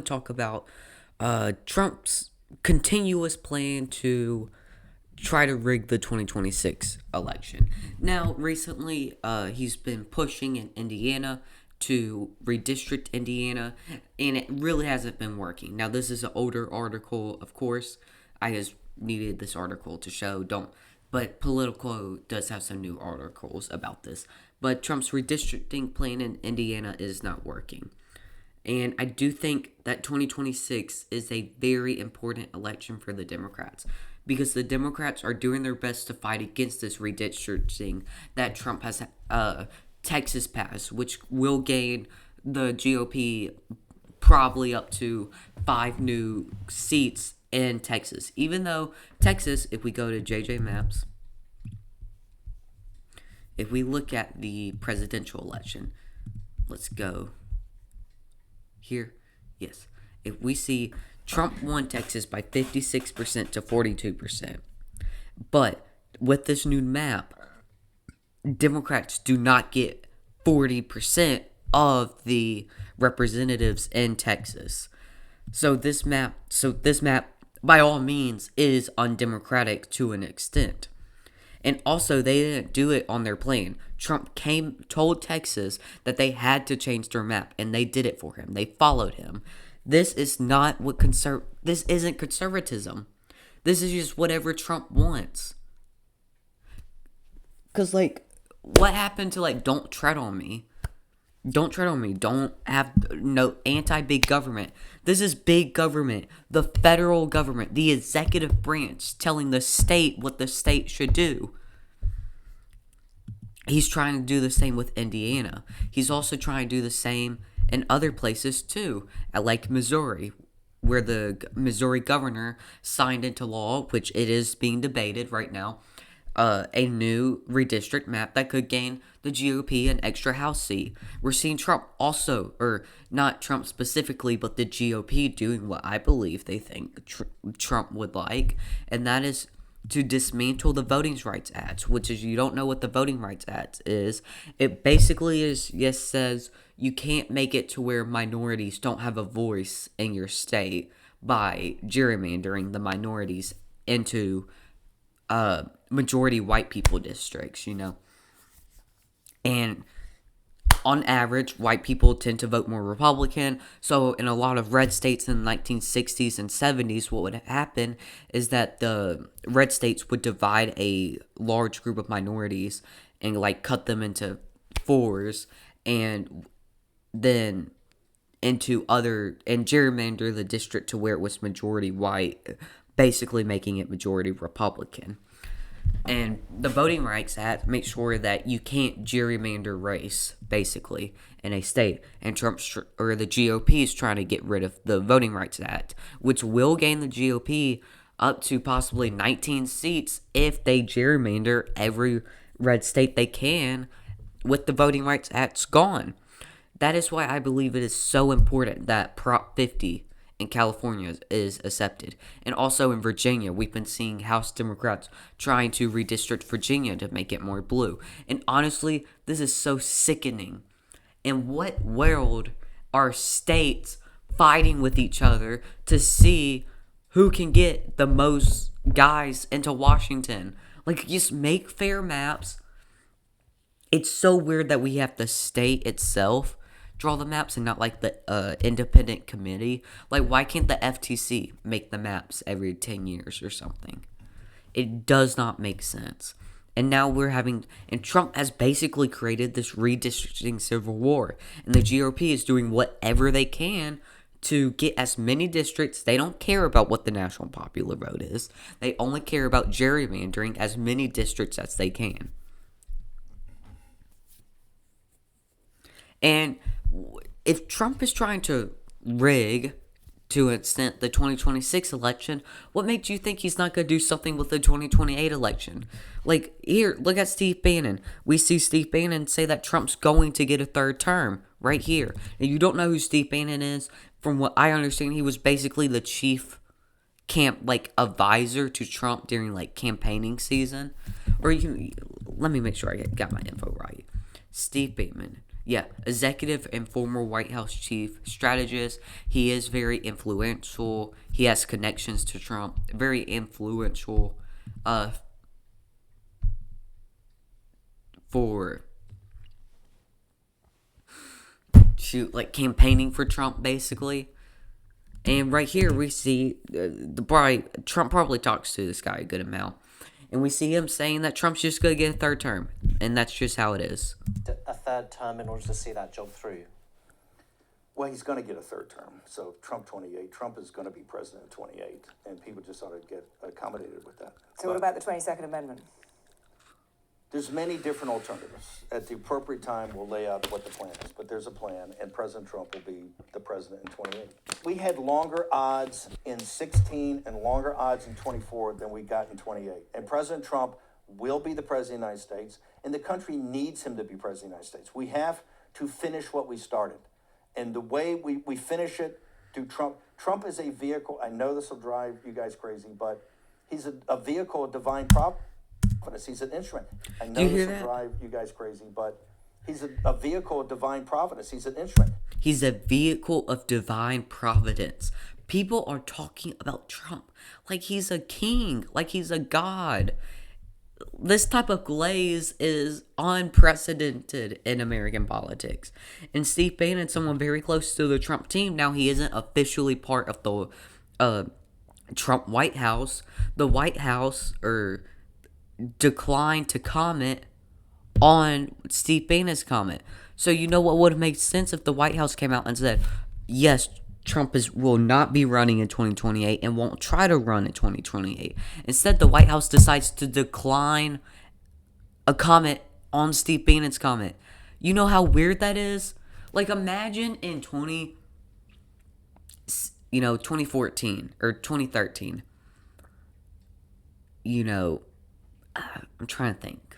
to talk about Trump's continuous plan to try to rig the 2026 election. Now, recently, he's been pushing in Indiana to redistrict Indiana, and it really hasn't been working. Now, this is an older article, of course. I just needed this article to show. Don't, but Politico does have some new articles about this. But Trump's redistricting plan in Indiana is not working. And I do think that 2026 is a very important election for the Democrats because the Democrats are doing their best to fight against this redistricting that Trump has Texas passed, which will gain the GOP probably up to 5 new seats in Texas. Even though Texas, if we go to JJ Maps, if we look at the presidential election, let's go here. Yes. If we see Trump won Texas by 56% to 42%. But with this new map, Democrats do not get 40% of the representatives in Texas. So this map by all means is undemocratic to an extent. And also, they didn't do it on their plan. Trump told Texas that they had to change their map, and they did it for him. They followed him. This is not what This isn't conservatism. This is just whatever Trump wants. Cause what happened to don't tread on me? Don't tread on me. Don't have no anti-big government. This is big government. The federal government, the executive branch telling the state what the state should do. He's trying to do the same with Indiana. He's also trying to do the same in other places too, like Missouri, where the Missouri governor signed into law, which it is being debated right now, a new redistrict map that could gain the GOP an extra House seat. We're seeing Trump also, or not Trump specifically, but the GOP doing what I believe they think Trump would like, and that is to dismantle the Voting Rights Act, which is, you don't know what the Voting Rights Act is. It basically says you can't make it to where minorities don't have a voice in your state by gerrymandering the minorities into majority white people districts. And on average, white people tend to vote more Republican. So in a lot of red states in the 1960s and 70s, what would happen is that the red states would divide a large group of minorities and cut them into fours and then into other and gerrymander the district to where it was majority white, basically making it majority Republican. And the Voting Rights Act makes sure that you can't gerrymander race, basically, in a state. And the GOP is trying to get rid of the Voting Rights Act, which will gain the GOP up to possibly 19 seats if they gerrymander every red state they can with the Voting Rights Act gone. That is why I believe it is so important that Prop 50 in California is accepted. And also in Virginia, we've been seeing House Democrats trying to redistrict Virginia to make it more blue. And honestly, this is so sickening. In what world are states fighting with each other to see who can get the most guys into Washington? Just make fair maps. It's so weird that we have the state itself draw the maps and not the independent committee. Why can't the FTC make the maps every 10 years or something? It does not make sense. And now and Trump has basically created this redistricting civil war. And the GOP is doing whatever they can to get as many districts. They don't care about what the national popular vote is. They only care about gerrymandering as many districts as they can. And if Trump is trying to rig, to an extent, the 2026 election, what makes you think he's not going to do something with the 2028 election? Here, look at Steve Bannon. We see Steve Bannon say that Trump's going to get a third term right here. And you don't know who Steve Bannon is. From what I understand, he was basically the chief advisor to Trump during campaigning season. Let me make sure I got my info right. Steve Bannon Yeah, executive and former White House chief strategist. He is very influential. He has connections to Trump. Very influential uh, for shoot like campaigning for Trump basically. And right here we see Trump probably talks to this guy a good amount. And we see him saying that Trump's just going to get a third term. And that's just how it is. A third term in order to see that job through? Well, he's going to get a third term. So Trump 28. Trump is going to be president in 28. And people just ought to get accommodated with that. So what about the 22nd Amendment? There's many different alternatives. At the appropriate time, we'll lay out what the plan is. But there's a plan, and President Trump will be the president in 28. We had longer odds in 16 and longer odds in 24 than we got in 28. And President Trump will be the president of the United States, and the country needs him to be president of the United States. We have to finish what we started. And the way we finish it through Trump is a vehicle. I know this will drive you guys crazy, but he's a vehicle of divine providence. He's an instrument. I know this will drive you guys crazy, but he's a vehicle of divine providence. He's an instrument. He's a vehicle of divine providence. People are talking about Trump like he's a king, like he's a god. This type of glaze is unprecedented in American politics. And Steve Bannon, someone very close to the Trump team, now he isn't officially part of the Trump White House. The White House declined to comment on Steve Bannon's comment. So you know what would have made sense if the White House came out and said, yes, Trump will not be running in 2028 and won't try to run in 2028. Instead, the White House decides to decline a comment on Steve Bannon's comment. You know how weird that is? Like, imagine in 2014 or 2013. I'm trying to think.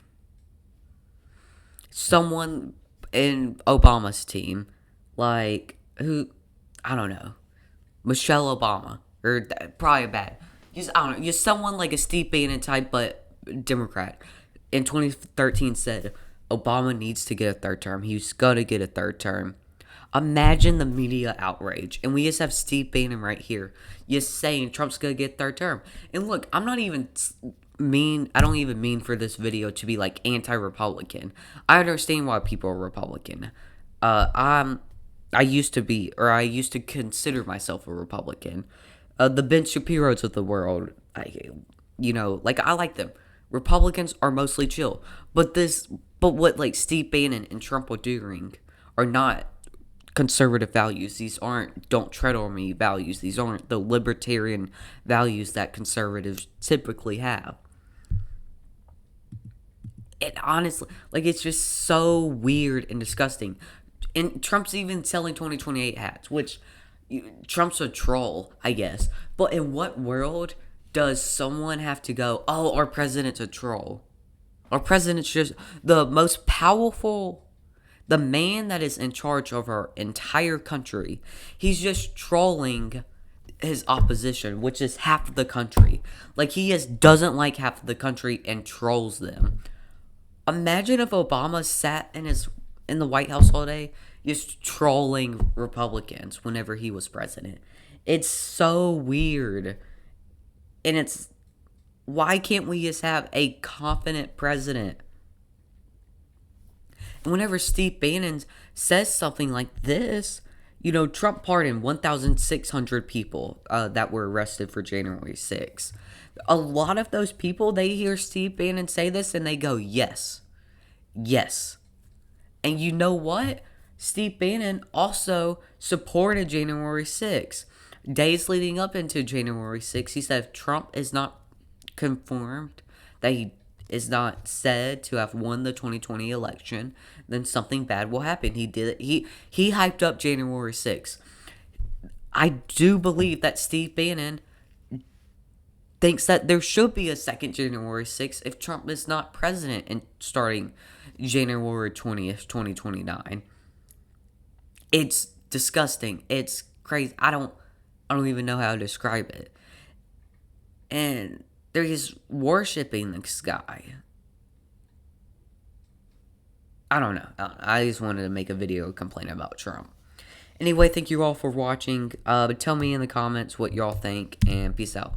Someone in Obama's team, like, who, I don't know, Michelle Obama, or probably bad. Just someone like a Steve Bannon type, but Democrat, in 2013 said Obama needs to get a third term. He's gonna get a third term. Imagine the media outrage. And we just have Steve Bannon right here just saying Trump's gonna get third term. And look, I don't even mean for this video to be like anti-Republican. I understand why people are Republican. I used to consider myself a Republican. The Ben Shapiro's of the world, I like them. Republicans are mostly chill, but what like Steve Bannon and Trump are doing are not conservative values. These aren't "don't tread on me" values. These aren't the libertarian values that conservatives typically have. And honestly, like, it's just so weird and disgusting. And Trump's even selling 2028 hats, which Trump's a troll, I guess. But in what world does someone have to go, oh, our president's a troll? Our president's just the most powerful, the man that is in charge of our entire country. He's just trolling his opposition, which is half of the country. Like, he just doesn't like half of the country and trolls them. Imagine if Obama sat in the White House all day just trolling Republicans whenever he was president. It's so weird. And why can't we just have a confident president? And whenever Steve Bannon says something like this, Trump pardoned 1,600 people that were arrested for January 6th. A lot of those people, they hear Steve Bannon say this and they go, yes. Yes. And you know what? Steve Bannon also supported January 6th. Days leading up into January 6th, he said if Trump is not confirmed, that he is not said to have won the 2020 election, then something bad will happen. He did it. He hyped up January 6th. I do believe that Steve Bannon thinks that there should be a second January 6th if Trump is not president and starting January 20th, 2029. It's disgusting. It's crazy. I don't even know how to describe it. And they're just worshiping this guy. I don't know. I just wanted to make a video complaining about Trump. Anyway, thank you all for watching. Tell me in the comments what y'all think, and peace out.